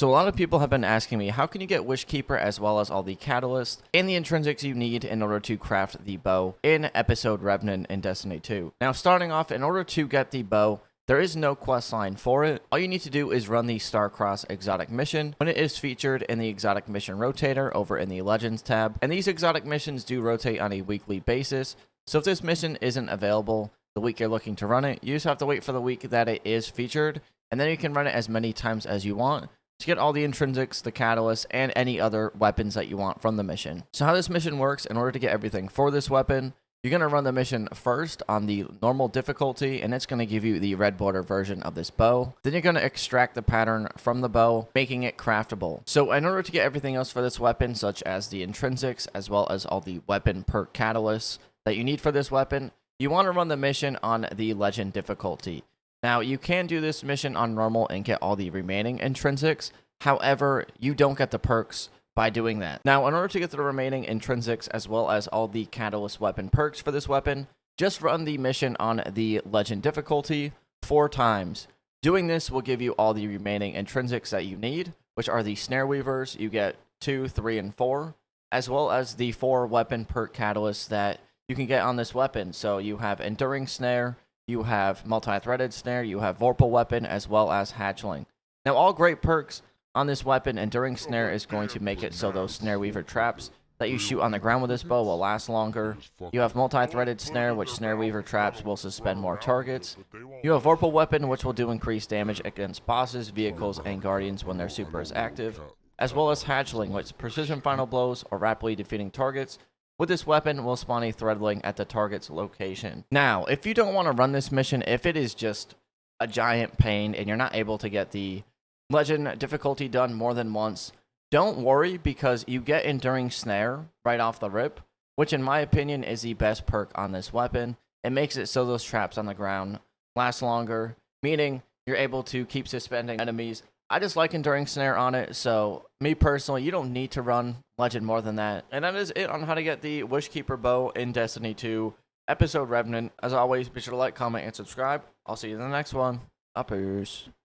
So a lot of people have been asking me, how can you get Wishkeeper as well as all the catalysts and the intrinsics you need in order to craft the bow in Episode Revenant in Destiny 2? Now, starting off, in order to get the bow, there is no quest line for it. All you need to do is run the Starcross exotic mission when it is featured in the exotic mission rotator over in the Legends tab. And these exotic missions do rotate on a weekly basis. So if this mission isn't available the week you're looking to run it, you just have to wait for the week that it is featured, and then you can run it as many times as you want to get all the intrinsics, the catalysts, and any other weapons that you want from the mission. So how this mission works, in order to get everything for this weapon, you're going to run the mission first on the normal difficulty, and it's going to give you the red border version of this bow. Then you're going to extract the pattern from the bow, making it craftable. So in order to get everything else for this weapon, such as the intrinsics, as well as all the weapon perk catalysts that you need for this weapon, you want to run the mission on the legend difficulty. Now, you can do this mission on normal and get all the remaining intrinsics. However, you don't get the perks by doing that. Now, in order to get the remaining intrinsics as well as all the catalyst weapon perks for this weapon, just run the mission on the legend difficulty 4 times. Doing this will give you all the remaining intrinsics that you need, which are the Snare Weavers. You get 2, 3, and 4, as well as the 4 weapon perk catalysts that you can get on this weapon. So you have Enduring Snare, you have Multi-Threaded Snare, you have Vorpal Weapon, as well as Hatchling. Now, all great perks on this weapon. Enduring Snare is going to make it so those Snare Weaver traps that you shoot on the ground with this bow will last longer. You have Multi-Threaded Snare, which Snare Weaver traps will suspend more targets. You have Vorpal Weapon, which will do increased damage against bosses, vehicles, and guardians when their super is active, as well as Hatchling, which precision final blows or rapidly defeating targets with this weapon will spawn a threadling at the target's location. Now, if you don't want to run this mission, if it is just a giant pain and you're not able to get the legend difficulty done more than once, don't worry, because you get Enduring Snare right off the rip, which in my opinion is the best perk on this weapon. It makes it so those traps on the ground last longer, meaning you're able to keep suspending enemies. I just like Enduring Snare on it, so me personally, you don't need to run Legend more than that. And that is it on how to get the Wishkeeper bow in Destiny 2 Episode Revenant. As always, be sure to like, comment, and subscribe. I'll see you in the next one. Uppers.